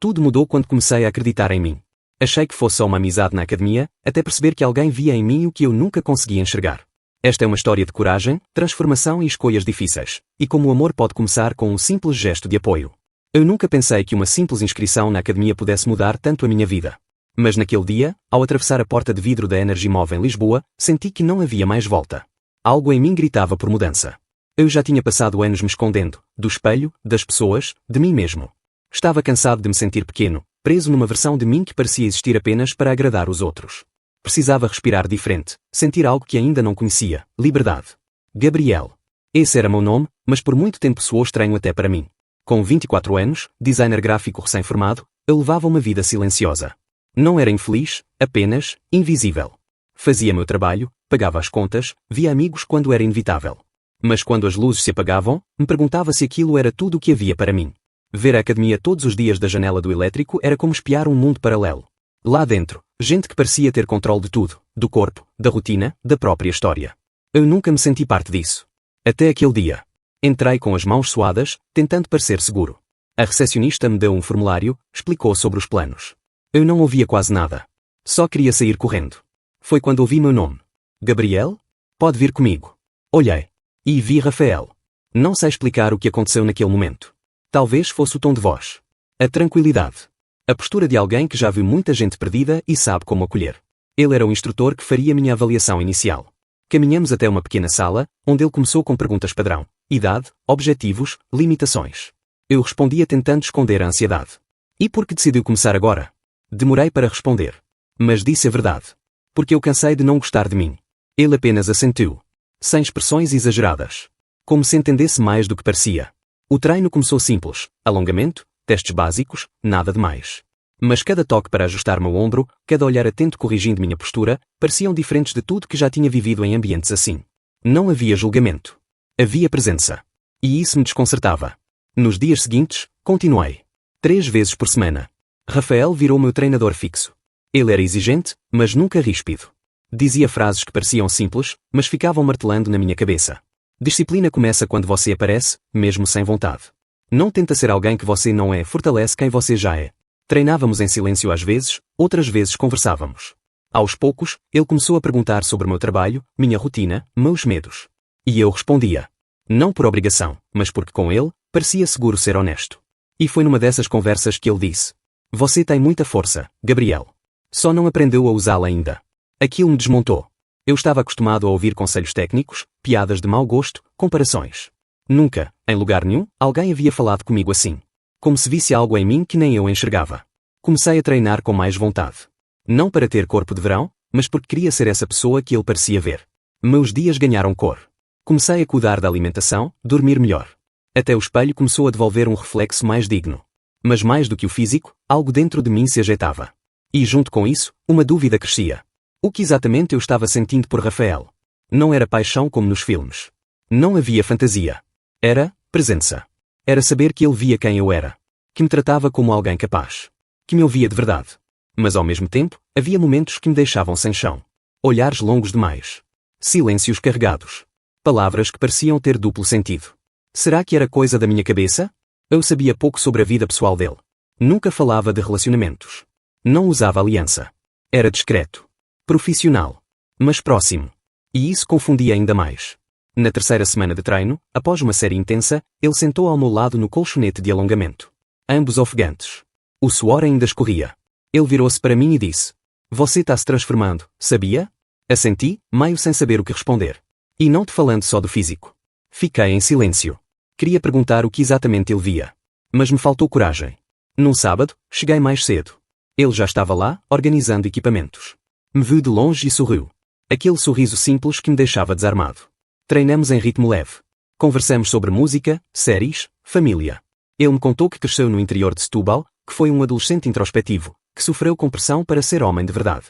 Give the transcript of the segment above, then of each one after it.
Tudo mudou quando comecei a acreditar em mim. Achei que fosse só uma amizade na academia, até perceber que alguém via em mim o que eu nunca conseguia enxergar. Esta é uma história de coragem, transformação e escolhas difíceis, e como o amor pode começar com um simples gesto de apoio. Eu nunca pensei que uma simples inscrição na academia pudesse mudar tanto a minha vida. Mas naquele dia, ao atravessar a porta de vidro da Energimove em Lisboa, senti que não havia mais volta. Algo em mim gritava por mudança. Eu já tinha passado anos me escondendo, do espelho, das pessoas, de mim mesmo. Estava cansado de me sentir pequeno, preso numa versão de mim que parecia existir apenas para agradar os outros. Precisava respirar diferente, sentir algo que ainda não conhecia, liberdade. Gabriel. Esse era meu nome, mas por muito tempo soou estranho até para mim. Com 24 anos, designer gráfico recém-formado, eu levava uma vida silenciosa. Não era infeliz, apenas invisível. Fazia meu trabalho, pagava as contas, via amigos quando era inevitável. Mas quando as luzes se apagavam, me perguntava se aquilo era tudo o que havia para mim. Ver a academia todos os dias da janela do elétrico era como espiar um mundo paralelo. Lá dentro, gente que parecia ter controle de tudo, do corpo, da rotina, da própria história. Eu nunca me senti parte disso. Até aquele dia. Entrei com as mãos suadas, tentando parecer seguro. A recepcionista me deu um formulário, explicou sobre os planos. Eu não ouvia quase nada. Só queria sair correndo. Foi quando ouvi meu nome. Gabriel? Pode vir comigo. Olhei. E vi Rafael. Não sei explicar o que aconteceu naquele momento. Talvez fosse o tom de voz. A tranquilidade. A postura de alguém que já viu muita gente perdida e sabe como acolher. Ele era o instrutor que faria minha avaliação inicial. Caminhamos até uma pequena sala, onde ele começou com perguntas padrão. Idade, objetivos, limitações. Eu respondia tentando esconder a ansiedade. E por que decidiu começar agora? Demorei para responder. Mas disse a verdade. Porque eu cansei de não gostar de mim. Ele apenas assentiu. Sem expressões exageradas. Como se entendesse mais do que parecia. O treino começou simples, alongamento, testes básicos, nada de mais. Mas cada toque para ajustar meu ombro, cada olhar atento corrigindo minha postura, pareciam diferentes de tudo que já tinha vivido em ambientes assim. Não havia julgamento. Havia presença. E isso me desconcertava. Nos dias seguintes, continuei. 3 vezes por semana. Rafael virou meu treinador fixo. Ele era exigente, mas nunca ríspido. Dizia frases que pareciam simples, mas ficavam martelando na minha cabeça. Disciplina começa quando você aparece, mesmo sem vontade. Não tenta ser alguém que você não é, fortalece quem você já é. Treinávamos em silêncio às vezes, outras vezes conversávamos. Aos poucos, ele começou a perguntar sobre o meu trabalho, minha rotina, meus medos. E eu respondia. Não por obrigação, mas porque com ele, parecia seguro ser honesto. E foi numa dessas conversas que ele disse. Você tem muita força, Gabriel. Só não aprendeu a usá-la ainda. Aquilo me desmontou. Eu estava acostumado a ouvir conselhos técnicos, piadas de mau gosto, comparações. Nunca, em lugar nenhum, alguém havia falado comigo assim. Como se visse algo em mim que nem eu enxergava. Comecei a treinar com mais vontade. Não para ter corpo de verão, mas porque queria ser essa pessoa que ele parecia ver. Meus dias ganharam cor. Comecei a cuidar da alimentação, dormir melhor. Até o espelho começou a devolver um reflexo mais digno. Mas mais do que o físico, algo dentro de mim se ajeitava. E junto com isso, uma dúvida crescia. O que exatamente eu estava sentindo por Rafael? Não era paixão como nos filmes. Não havia fantasia. Era presença. Era saber que ele via quem eu era. Que me tratava como alguém capaz. Que me ouvia de verdade. Mas ao mesmo tempo, havia momentos que me deixavam sem chão. Olhares longos demais. Silêncios carregados. Palavras que pareciam ter duplo sentido. Será que era coisa da minha cabeça? Eu sabia pouco sobre a vida pessoal dele. Nunca falava de relacionamentos. Não usava aliança. Era discreto. Profissional. Mas próximo. E isso confundia ainda mais. Na 3ª semana de treino, após uma série intensa, ele sentou ao meu lado no colchonete de alongamento. Ambos ofegantes. O suor ainda escorria. Ele virou-se para mim e disse. Você está se transformando, sabia? Assenti, meio sem saber o que responder. E não te falando só do físico. Fiquei em silêncio. Queria perguntar o que exatamente ele via. Mas me faltou coragem. Num sábado, cheguei mais cedo. Ele já estava lá, organizando equipamentos. Me viu de longe e sorriu. Aquele sorriso simples que me deixava desarmado. Treinamos em ritmo leve. Conversamos sobre música, séries, família. Ele me contou que cresceu no interior de Setúbal, que foi um adolescente introspectivo, que sofreu com pressão para ser homem de verdade.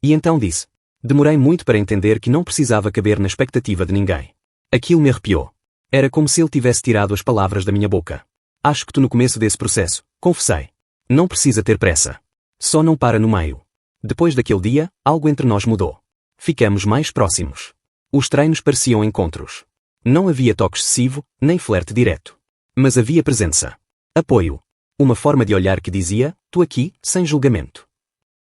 E então disse. Demorei muito para entender que não precisava caber na expectativa de ninguém. Aquilo me arrepiou. Era como se ele tivesse tirado as palavras da minha boca. Acho que tu no começo desse processo, confessei. Não precisa ter pressa. Só não para no meio. Depois daquele dia, algo entre nós mudou. Ficamos mais próximos. Os treinos pareciam encontros. Não havia toque excessivo, nem flerte direto. Mas havia presença. Apoio. Uma forma de olhar que dizia, tu aqui, sem julgamento.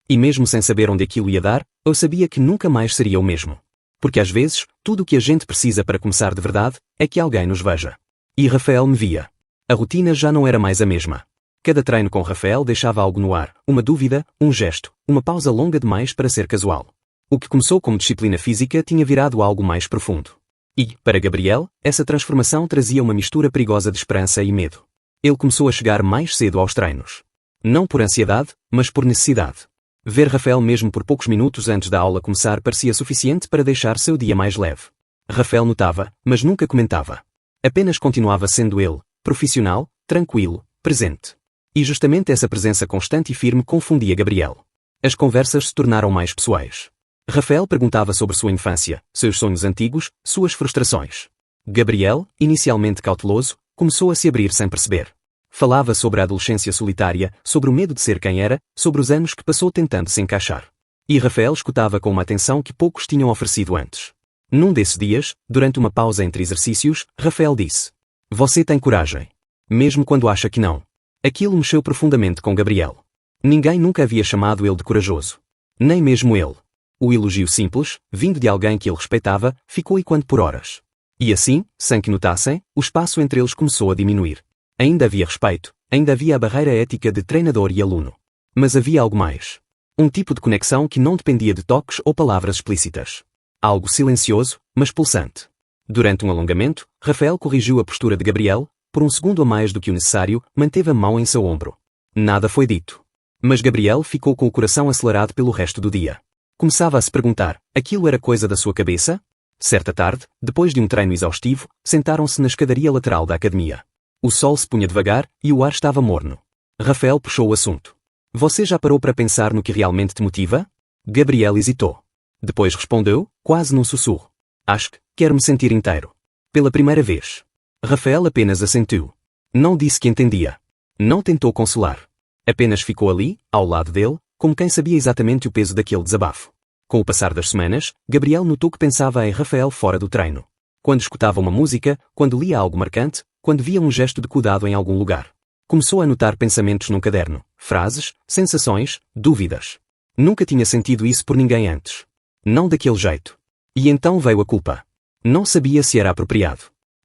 E mesmo sem saber onde aquilo ia dar, eu sabia que nunca mais seria o mesmo. Porque às vezes, tudo o que a gente precisa para começar de verdade, é que alguém nos veja. E Rafael me via. A rotina já não era mais a mesma. Cada treino com Rafael deixava algo no ar, uma dúvida, um gesto, uma pausa longa demais para ser casual. O que começou como disciplina física tinha virado algo mais profundo. E, para Gabriel, essa transformação trazia uma mistura perigosa de esperança e medo. Ele começou a chegar mais cedo aos treinos. Não por ansiedade, mas por necessidade. Ver Rafael mesmo por poucos minutos antes da aula começar parecia suficiente para deixar seu dia mais leve. Rafael notava, mas nunca comentava. Apenas continuava sendo ele, profissional, tranquilo, presente. E justamente essa presença constante e firme confundia Gabriel. As conversas se tornaram mais pessoais. Rafael perguntava sobre sua infância, seus sonhos antigos, suas frustrações. Gabriel, inicialmente cauteloso, começou a se abrir sem perceber. Falava sobre a adolescência solitária, sobre o medo de ser quem era, sobre os anos que passou tentando se encaixar. E Rafael escutava com uma atenção que poucos tinham oferecido antes. Num desses dias, durante uma pausa entre exercícios, Rafael disse: "Você tem coragem. Mesmo quando acha que não." Aquilo mexeu profundamente com Gabriel. Ninguém nunca havia chamado ele de corajoso. Nem mesmo ele. O elogio simples, vindo de alguém que ele respeitava, ficou ecoando por horas. E assim, sem que notassem, o espaço entre eles começou a diminuir. Ainda havia respeito, ainda havia a barreira ética de treinador e aluno. Mas havia algo mais. Um tipo de conexão que não dependia de toques ou palavras explícitas. Algo silencioso, mas pulsante. Durante um alongamento, Rafael corrigiu a postura de Gabriel, por um segundo a mais do que o necessário, manteve a mão em seu ombro. Nada foi dito. Mas Gabriel ficou com o coração acelerado pelo resto do dia. Começava a se perguntar, aquilo era coisa da sua cabeça? Certa tarde, depois de um treino exaustivo, sentaram-se na escadaria lateral da academia. O sol se punha devagar e o ar estava morno. Rafael puxou o assunto. Você já parou para pensar no que realmente te motiva? Gabriel hesitou. Depois respondeu, quase num sussurro. Acho que quero me sentir inteiro. Pela primeira vez. Rafael apenas assentiu. Não disse que entendia. Não tentou consolar. Apenas ficou ali, ao lado dele, como quem sabia exatamente o peso daquele desabafo. Com o passar das semanas, Gabriel notou que pensava em Rafael fora do treino. Quando escutava uma música, quando lia algo marcante, quando via um gesto de cuidado em algum lugar. Começou a anotar pensamentos num caderno, frases, sensações, dúvidas. Nunca tinha sentido isso por ninguém antes. Não daquele jeito. E então veio a culpa. Não sabia se era apropriado.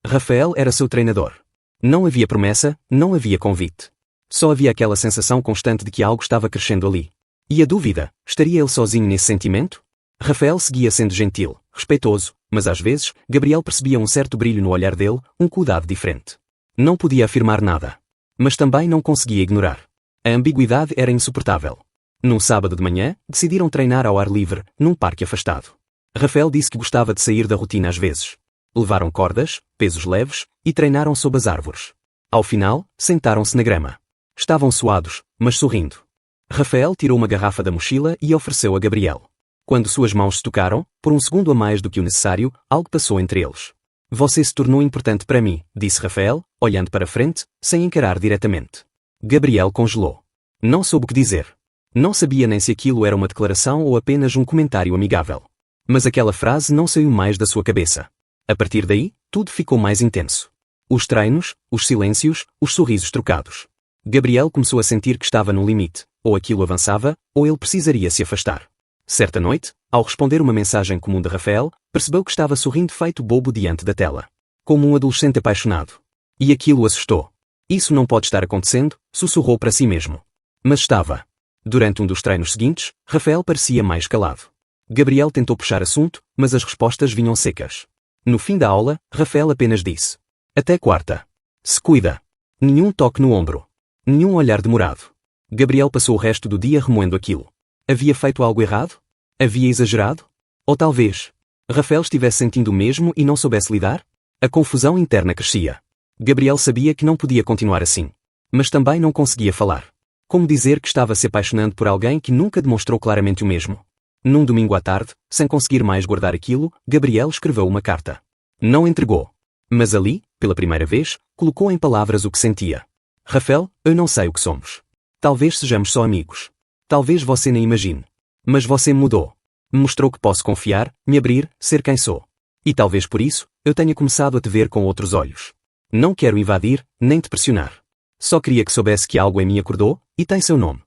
Rafael era seu treinador. Não havia promessa, não havia convite. Só havia aquela sensação constante de que algo estava crescendo ali. E a dúvida, estaria ele sozinho nesse sentimento? Rafael seguia sendo gentil, respeitoso, mas às vezes, Gabriel percebia um certo brilho no olhar dele, um cuidado diferente. Não podia afirmar nada. Mas também não conseguia ignorar. A ambiguidade era insuportável. Num sábado de manhã, decidiram treinar ao ar livre, num parque afastado. Rafael disse que gostava de sair da rotina às vezes. Levaram cordas, pesos leves, e treinaram sob as árvores. Ao final, sentaram-se na grama. Estavam suados, mas sorrindo. Rafael tirou uma garrafa da mochila e ofereceu a Gabriel. Quando suas mãos se tocaram, por um segundo a mais do que o necessário, algo passou entre eles. Você se tornou importante para mim, disse Rafael, olhando para frente, sem encarar diretamente. Gabriel congelou. Não soube o que dizer. Não sabia nem se aquilo era uma declaração ou apenas um comentário amigável. Mas aquela frase não saiu mais da sua cabeça. A partir daí, tudo ficou mais intenso. Os treinos, os silêncios, os sorrisos trocados. Gabriel começou a sentir que estava no limite, ou aquilo avançava, ou ele precisaria se afastar. Certa noite, ao responder uma mensagem comum de Rafael, percebeu que estava sorrindo feito bobo diante da tela. Como um adolescente apaixonado. E aquilo o assustou. Isso não pode estar acontecendo, sussurrou para si mesmo. Mas estava. Durante um dos treinos seguintes, Rafael parecia mais calado. Gabriel tentou puxar assunto, mas as respostas vinham secas. No fim da aula, Rafael apenas disse: até quarta. Se cuida. Nenhum toque no ombro. Nenhum olhar demorado. Gabriel passou o resto do dia remoendo aquilo. Havia feito algo errado? Havia exagerado? Ou talvez Rafael estivesse sentindo o mesmo e não soubesse lidar? A confusão interna crescia. Gabriel sabia que não podia continuar assim. Mas também não conseguia falar. Como dizer que estava se apaixonando por alguém que nunca demonstrou claramente o mesmo? Num domingo à tarde, sem conseguir mais guardar aquilo, Gabriel escreveu uma carta. Não entregou. Mas ali, pela primeira vez, colocou em palavras o que sentia. Rafael, eu não sei o que somos. Talvez sejamos só amigos. Talvez você nem imagine. Mas você me mudou. Me mostrou que posso confiar, me abrir, ser quem sou. E talvez por isso, eu tenha começado a te ver com outros olhos. Não quero invadir, nem te pressionar. Só queria que soubesse que algo em mim acordou, e tem seu nome.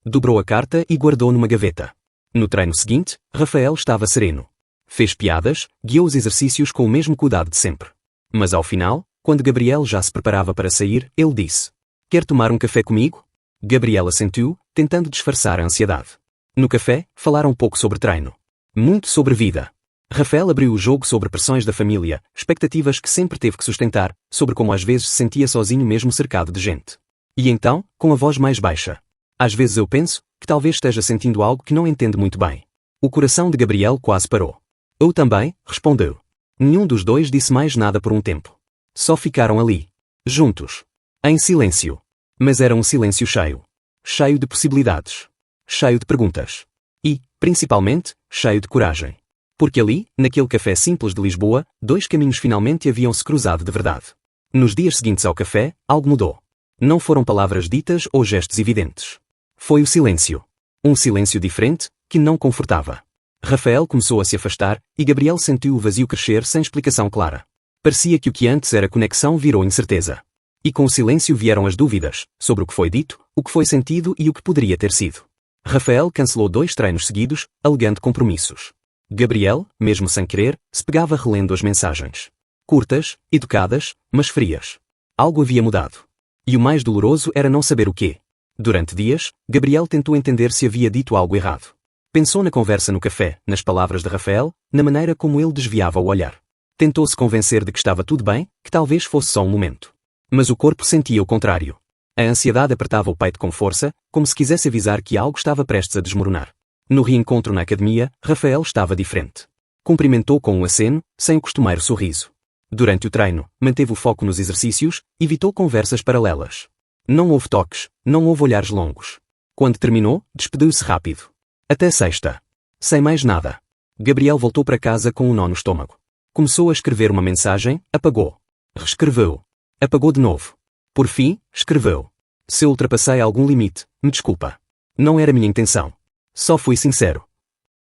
Dobrou a carta e guardou numa gaveta. No treino seguinte, Rafael estava sereno. Fez piadas, guiou os exercícios com o mesmo cuidado de sempre. Mas ao final, quando Gabriel já se preparava para sair, ele disse: "Quer tomar um café comigo?" Gabriel assentiu, tentando disfarçar a ansiedade. No café, falaram pouco sobre treino. Muito sobre vida. Rafael abriu o jogo sobre pressões da família, expectativas que sempre teve que sustentar, sobre como às vezes se sentia sozinho mesmo cercado de gente. E então, com a voz mais baixa: "Às vezes eu penso que talvez esteja sentindo algo que não entende muito bem." O coração de Gabriel quase parou. "Eu também", respondeu. Nenhum dos dois disse mais nada por um tempo. Só ficaram ali, juntos, em silêncio. Mas era um silêncio cheio. Cheio de possibilidades. Cheio de perguntas. E, principalmente, cheio de coragem. Porque ali, naquele café simples de Lisboa, dois caminhos finalmente haviam se cruzado de verdade. Nos dias seguintes ao café, algo mudou. Não foram palavras ditas ou gestos evidentes. Foi o silêncio. Um silêncio diferente, que não confortava. Rafael começou a se afastar, e Gabriel sentiu o vazio crescer sem explicação clara. Parecia que o que antes era conexão virou incerteza. E com o silêncio vieram as dúvidas, sobre o que foi dito, o que foi sentido e o que poderia ter sido. Rafael cancelou 2 treinos seguidos, alegando compromissos. Gabriel, mesmo sem querer, se pegava relendo as mensagens. Curtas, educadas, mas frias. Algo havia mudado. E o mais doloroso era não saber o quê. Durante dias, Gabriel tentou entender se havia dito algo errado. Pensou na conversa no café, nas palavras de Rafael, na maneira como ele desviava o olhar. Tentou se convencer de que estava tudo bem, que talvez fosse só um momento. Mas o corpo sentia o contrário. A ansiedade apertava o peito com força, como se quisesse avisar que algo estava prestes a desmoronar. No reencontro na academia, Rafael estava diferente. Cumprimentou com um aceno, sem o costumeiro sorriso. Durante o treino, manteve o foco nos exercícios, evitou conversas paralelas. Não houve toques, não houve olhares longos. Quando terminou, despediu-se rápido. Até sexta. Sem mais nada. Gabriel voltou para casa com um nó no estômago. Começou a escrever uma mensagem, apagou. Reescreveu. Apagou de novo. Por fim, escreveu: "Se eu ultrapassei algum limite, me desculpa. Não era minha intenção. Só fui sincero."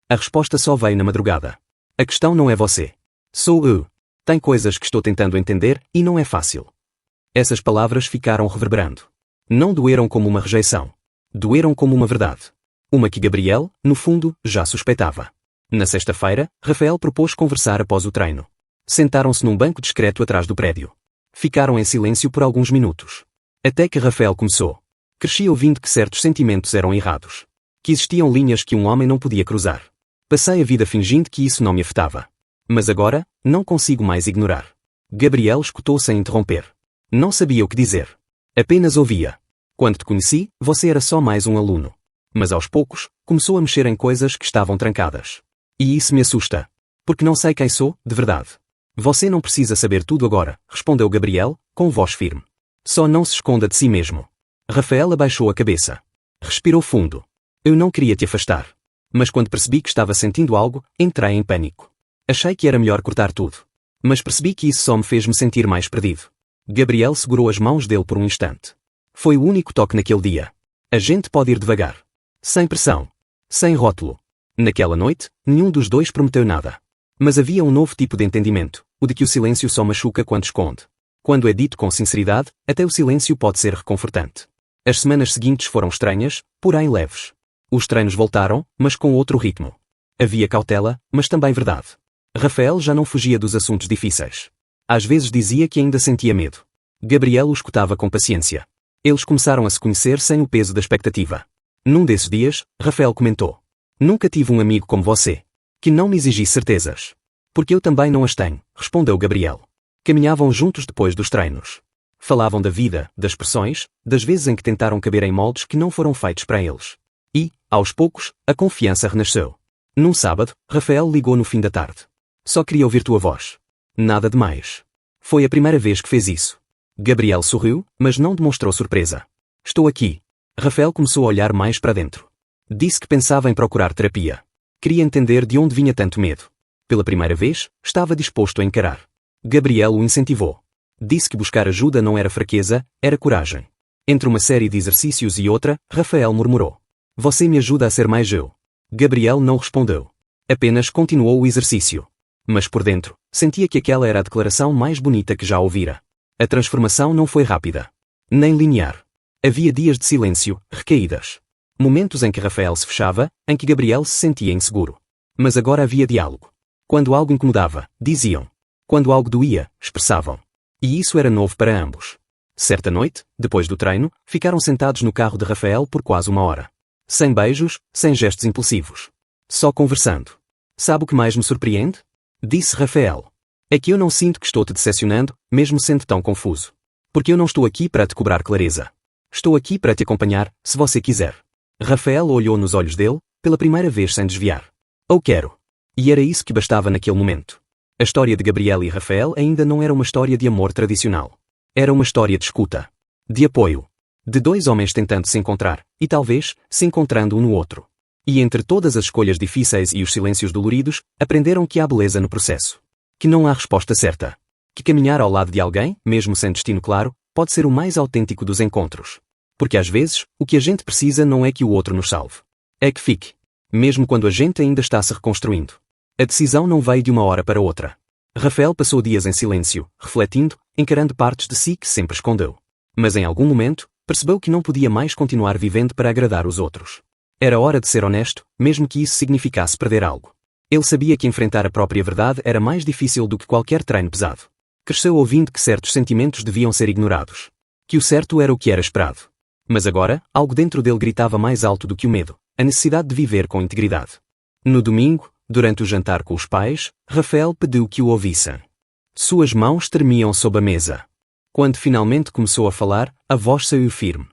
A resposta só veio na madrugada. "A questão não é você. Sou eu. Tem coisas que estou tentando entender e não é fácil." Essas palavras ficaram reverberando. Não doeram como uma rejeição. Doeram como uma verdade. Uma que Gabriel, no fundo, já suspeitava. Na sexta-feira, Rafael propôs conversar após o treino. Sentaram-se num banco discreto atrás do prédio. Ficaram em silêncio por alguns minutos. Até que Rafael começou. Cresci ouvindo que certos sentimentos eram errados. Que existiam linhas que um homem não podia cruzar. Passei a vida fingindo que isso não me afetava. Mas agora, não consigo mais ignorar. Gabriel escutou sem interromper. Não sabia o que dizer. Apenas ouvia. Quando te conheci, você era só mais um aluno. Mas aos poucos, começou a mexer em coisas que estavam trancadas. E isso me assusta. Porque não sei quem sou, de verdade. Você não precisa saber tudo agora, respondeu Gabriel, com voz firme. Só não se esconda de si mesmo. Rafael abaixou a cabeça. Respirou fundo. Eu não queria te afastar. Mas quando percebi que estava sentindo algo, entrei em pânico. Achei que era melhor cortar tudo. Mas percebi que isso só me fez me sentir mais perdido. Gabriel segurou as mãos dele por um instante. Foi o único toque naquele dia. A gente pode ir devagar. Sem pressão. Sem rótulo. Naquela noite, nenhum dos dois prometeu nada. Mas havia um novo tipo de entendimento, o de que o silêncio só machuca quando esconde. Quando é dito com sinceridade, até o silêncio pode ser reconfortante. As semanas seguintes foram estranhas, porém leves. Os treinos voltaram, mas com outro ritmo. Havia cautela, mas também verdade. Rafael já não fugia dos assuntos difíceis. Às vezes dizia que ainda sentia medo. Gabriel o escutava com paciência. Eles começaram a se conhecer sem o peso da expectativa. Num desses dias, Rafael comentou: "Nunca tive um amigo como você. Que não me exigisse certezas." "Porque eu também não as tenho", respondeu Gabriel. Caminhavam juntos depois dos treinos. Falavam da vida, das pressões, das vezes em que tentaram caber em moldes que não foram feitos para eles. E, aos poucos, a confiança renasceu. Num sábado, Rafael ligou no fim da tarde. "Só queria ouvir tua voz." Nada de mais. Foi a primeira vez que fez isso. Gabriel sorriu, mas não demonstrou surpresa. "Estou aqui." Rafael começou a olhar mais para dentro. Disse que pensava em procurar terapia. Queria entender de onde vinha tanto medo. Pela primeira vez, estava disposto a encarar. Gabriel o incentivou. Disse que buscar ajuda não era fraqueza, era coragem. Entre uma série de exercícios e outra, Rafael murmurou: "Você me ajuda a ser mais eu." Gabriel não respondeu. Apenas continuou o exercício. Mas por dentro, sentia que aquela era a declaração mais bonita que já ouvira. A transformação não foi rápida. Nem linear. Havia dias de silêncio, recaídas. Momentos em que Rafael se fechava, em que Gabriel se sentia inseguro. Mas agora havia diálogo. Quando algo incomodava, diziam. Quando algo doía, expressavam. E isso era novo para ambos. Certa noite, depois do treino, ficaram sentados no carro de Rafael por quase 1 hora. Sem beijos, sem gestos impulsivos. Só conversando. Sabe o que mais me surpreende? Disse Rafael. É que eu não sinto que estou te decepcionando, mesmo sendo tão confuso. Porque eu não estou aqui para te cobrar clareza. Estou aqui para te acompanhar, se você quiser. Rafael olhou nos olhos dele, pela primeira vez sem desviar. Eu quero. E era isso que bastava naquele momento. A história de Gabriel e Rafael ainda não era uma história de amor tradicional. Era uma história de escuta. De apoio. De dois homens tentando se encontrar, e talvez, se encontrando um no outro. E entre todas as escolhas difíceis e os silêncios doloridos, aprenderam que há beleza no processo. Que não há resposta certa. Que caminhar ao lado de alguém, mesmo sem destino claro, pode ser o mais autêntico dos encontros. Porque às vezes, o que a gente precisa não é que o outro nos salve. É que fique. Mesmo quando a gente ainda está se reconstruindo. A decisão não veio de uma hora para outra. Rafael passou dias em silêncio, refletindo, encarando partes de si que sempre escondeu. Mas em algum momento, percebeu que não podia mais continuar vivendo para agradar os outros. Era hora de ser honesto, mesmo que isso significasse perder algo. Ele sabia que enfrentar a própria verdade era mais difícil do que qualquer treino pesado. Cresceu ouvindo que certos sentimentos deviam ser ignorados. Que o certo era o que era esperado. Mas agora, algo dentro dele gritava mais alto do que o medo, a necessidade de viver com integridade. No domingo, durante o jantar com os pais, Rafael pediu que o ouvissem. Suas mãos tremiam sob a mesa. Quando finalmente começou a falar, a voz saiu firme.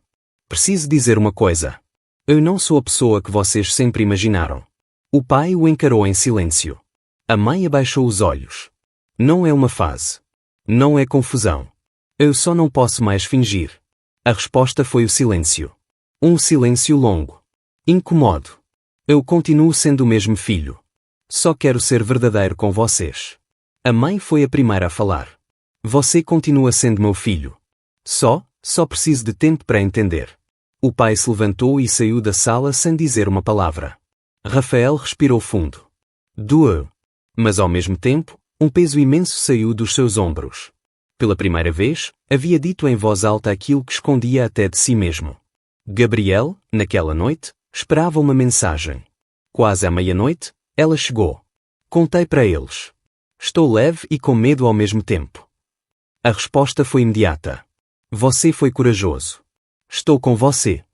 Preciso dizer uma coisa. Eu não sou a pessoa que vocês sempre imaginaram. O pai o encarou em silêncio. A mãe abaixou os olhos. Não é uma fase. Não é confusão. Eu só não posso mais fingir. A resposta foi o silêncio. Um silêncio longo. Incomodo. Eu continuo sendo o mesmo filho. Só quero ser verdadeiro com vocês. A mãe foi a primeira a falar. Você continua sendo meu filho. Só preciso de tempo para entender. O pai se levantou e saiu da sala sem dizer uma palavra. Rafael respirou fundo. Doeu. Mas ao mesmo tempo, um peso imenso saiu dos seus ombros. Pela primeira vez, havia dito em voz alta aquilo que escondia até de si mesmo. Gabriel, naquela noite, esperava uma mensagem. Quase à meia-noite, ela chegou. Contei para eles. Estou leve e com medo ao mesmo tempo. A resposta foi imediata. Você foi corajoso. Estou com você.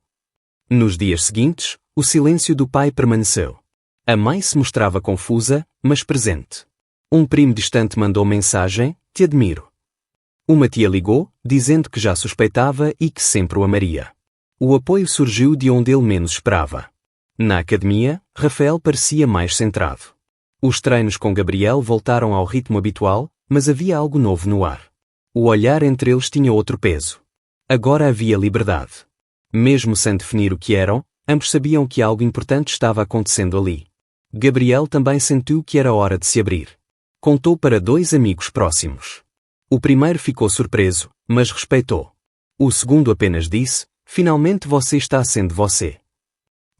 Nos dias seguintes, o silêncio do pai permaneceu. A mãe se mostrava confusa, mas presente. Um primo distante mandou mensagem, te admiro. Uma tia ligou, dizendo que já suspeitava e que sempre o amaria. O apoio surgiu de onde ele menos esperava. Na academia, Rafael parecia mais centrado. Os treinos com Gabriel voltaram ao ritmo habitual, mas havia algo novo no ar. O olhar entre eles tinha outro peso. Agora havia liberdade. Mesmo sem definir o que eram, ambos sabiam que algo importante estava acontecendo ali. Gabriel também sentiu que era hora de se abrir. Contou para dois amigos próximos. O primeiro ficou surpreso, mas respeitou. O segundo apenas disse, finalmente você está sendo você.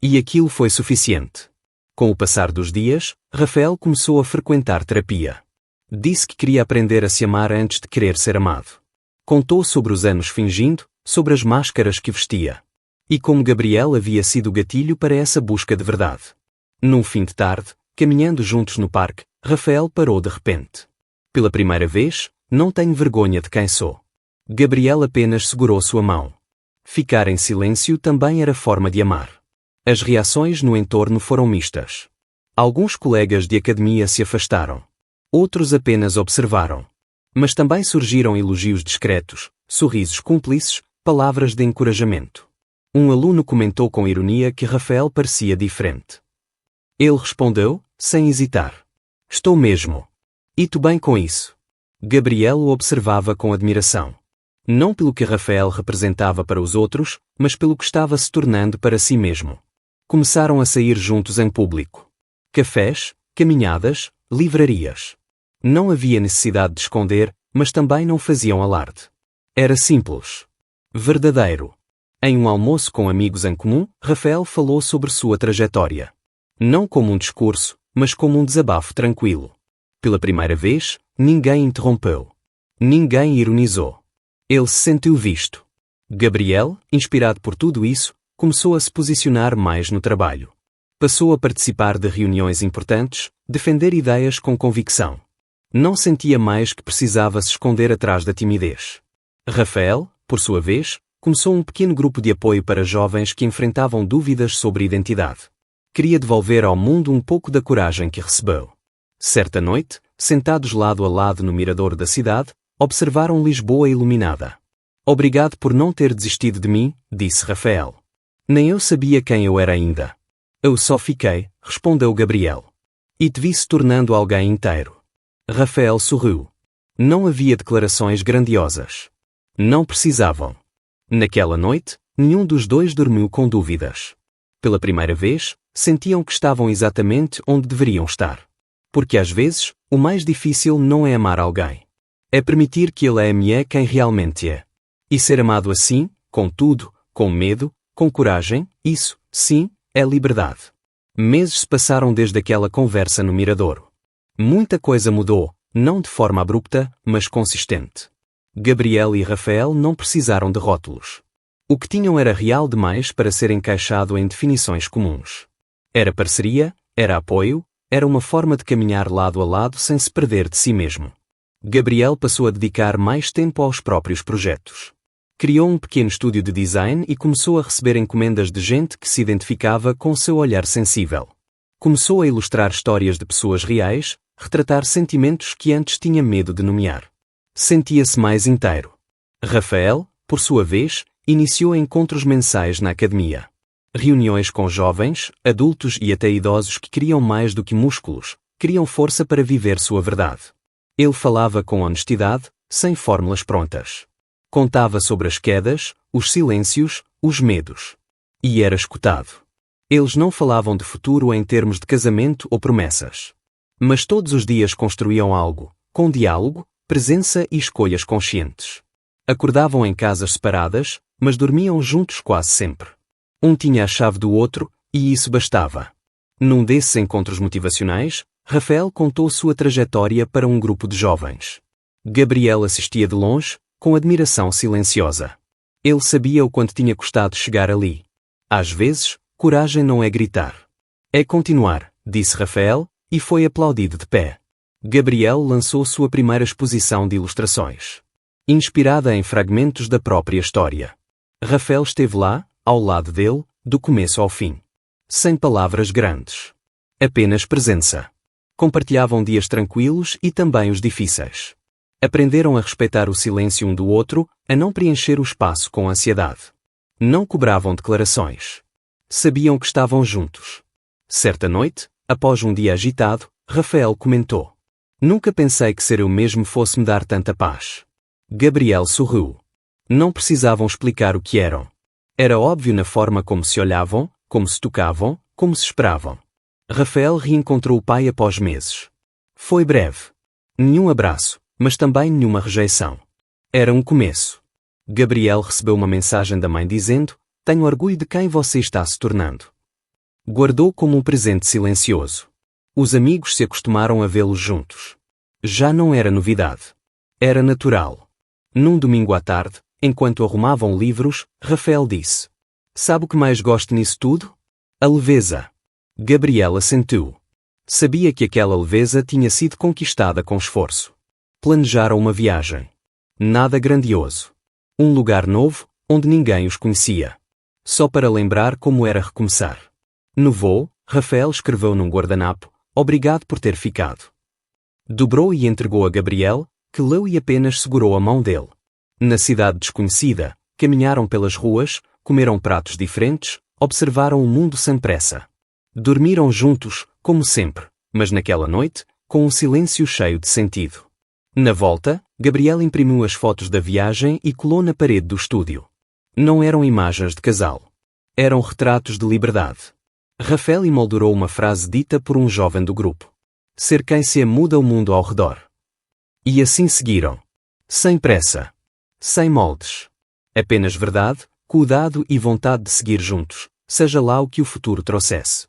E aquilo foi suficiente. Com o passar dos dias, Rafael começou a frequentar terapia. Disse que queria aprender a se amar antes de querer ser amado. Contou sobre os anos fingindo, sobre as máscaras que vestia. E como Gabriel havia sido o gatilho para essa busca de verdade. Num fim de tarde, caminhando juntos no parque, Rafael parou de repente. Pela primeira vez, não tenho vergonha de quem sou. Gabriel apenas segurou sua mão. Ficar em silêncio também era forma de amar. As reações no entorno foram mistas. Alguns colegas de academia se afastaram. Outros apenas observaram. Mas também surgiram elogios discretos, sorrisos cúmplices, palavras de encorajamento. Um aluno comentou com ironia que Rafael parecia diferente. Ele respondeu, sem hesitar. Estou mesmo. E tu bem com isso? Gabriel o observava com admiração. Não pelo que Rafael representava para os outros, mas pelo que estava se tornando para si mesmo. Começaram a sair juntos em público. Cafés, caminhadas, livrarias. Não havia necessidade de esconder, mas também não faziam alarde. Era simples. Verdadeiro. Em um almoço com amigos em comum, Rafael falou sobre sua trajetória. Não como um discurso, mas como um desabafo tranquilo. Pela primeira vez, ninguém interrompeu. Ninguém ironizou. Ele se sentiu visto. Gabriel, inspirado por tudo isso, começou a se posicionar mais no trabalho. Passou a participar de reuniões importantes, defender ideias com convicção. Não sentia mais que precisava se esconder atrás da timidez. Rafael, por sua vez, começou um pequeno grupo de apoio para jovens que enfrentavam dúvidas sobre identidade. Queria devolver ao mundo um pouco da coragem que recebeu. Certa noite, sentados lado a lado no mirador da cidade, observaram Lisboa iluminada. Obrigado por não ter desistido de mim, disse Rafael. Nem eu sabia quem eu era ainda. Eu só fiquei, respondeu Gabriel. E te vi se tornando alguém inteiro. Rafael sorriu. Não havia declarações grandiosas. Não precisavam. Naquela noite, nenhum dos dois dormiu com dúvidas. Pela primeira vez, sentiam que estavam exatamente onde deveriam estar. Porque às vezes, o mais difícil não é amar alguém. É permitir que ele ame quem realmente é. E ser amado assim, com tudo, com medo, com coragem, isso, sim, é liberdade. Meses se passaram desde aquela conversa no Miradouro. Muita coisa mudou, não de forma abrupta, mas consistente. Gabriel e Rafael não precisaram de rótulos. O que tinham era real demais para ser encaixado em definições comuns. Era parceria, era apoio, era uma forma de caminhar lado a lado sem se perder de si mesmo. Gabriel passou a dedicar mais tempo aos próprios projetos. Criou um pequeno estúdio de design e começou a receber encomendas de gente que se identificava com seu olhar sensível. Começou a ilustrar histórias de pessoas reais, retratar sentimentos que antes tinha medo de nomear. Sentia-se mais inteiro. Rafael, por sua vez, iniciou encontros mensais na academia. Reuniões com jovens, adultos e até idosos que queriam mais do que músculos, queriam força para viver sua verdade. Ele falava com honestidade, sem fórmulas prontas. Contava sobre as quedas, os silêncios, os medos. E era escutado. Eles não falavam de futuro em termos de casamento ou promessas. Mas todos os dias construíam algo, com diálogo, presença e escolhas conscientes. Acordavam em casas separadas, mas dormiam juntos quase sempre. Um tinha a chave do outro, e isso bastava. Num desses encontros motivacionais, Rafael contou sua trajetória para um grupo de jovens. Gabriel assistia de longe, com admiração silenciosa. Ele sabia o quanto tinha custado chegar ali. Às vezes, coragem não é gritar. É continuar, disse Rafael, e foi aplaudido de pé. Gabriel lançou sua primeira exposição de ilustrações. Inspirada em fragmentos da própria história. Rafael esteve lá, ao lado dele, do começo ao fim. Sem palavras grandes. Apenas presença. Compartilhavam dias tranquilos e também os difíceis. Aprenderam a respeitar o silêncio um do outro, a não preencher o espaço com ansiedade. Não cobravam declarações. Sabiam que estavam juntos. Certa noite, após um dia agitado, Rafael comentou: "Nunca pensei que ser eu mesmo fosse me dar tanta paz." Gabriel sorriu. Não precisavam explicar o que eram. Era óbvio na forma como se olhavam, como se tocavam, como se esperavam. Rafael reencontrou o pai após meses. Foi breve. Nenhum abraço, mas também nenhuma rejeição. Era um começo. Gabriel recebeu uma mensagem da mãe dizendo: "Tenho orgulho de quem você está se tornando." Guardou como um presente silencioso. Os amigos se acostumaram a vê-los juntos. Já não era novidade. Era natural. Num domingo à tarde, enquanto arrumavam livros, Rafael disse: "Sabe o que mais gosto nisso tudo? A leveza." Gabriel assentiu. Sabia que aquela leveza tinha sido conquistada com esforço. Planejaram uma viagem. Nada grandioso. Um lugar novo, onde ninguém os conhecia. Só para lembrar como era recomeçar. No voo, Rafael escreveu num guardanapo: "Obrigado por ter ficado." Dobrou e entregou a Gabriel, que leu e apenas segurou a mão dele. Na cidade desconhecida, caminharam pelas ruas, comeram pratos diferentes, observaram o mundo sem pressa. Dormiram juntos, como sempre, mas naquela noite, com um silêncio cheio de sentido. Na volta, Gabriel imprimiu as fotos da viagem e colou na parede do estúdio. Não eram imagens de casal. Eram retratos de liberdade. Rafael emoldurou uma frase dita por um jovem do grupo: "Ser quem se é muda o mundo ao redor." E assim seguiram. Sem pressa. Sem moldes. Apenas verdade, cuidado e vontade de seguir juntos, seja lá o que o futuro trouxesse.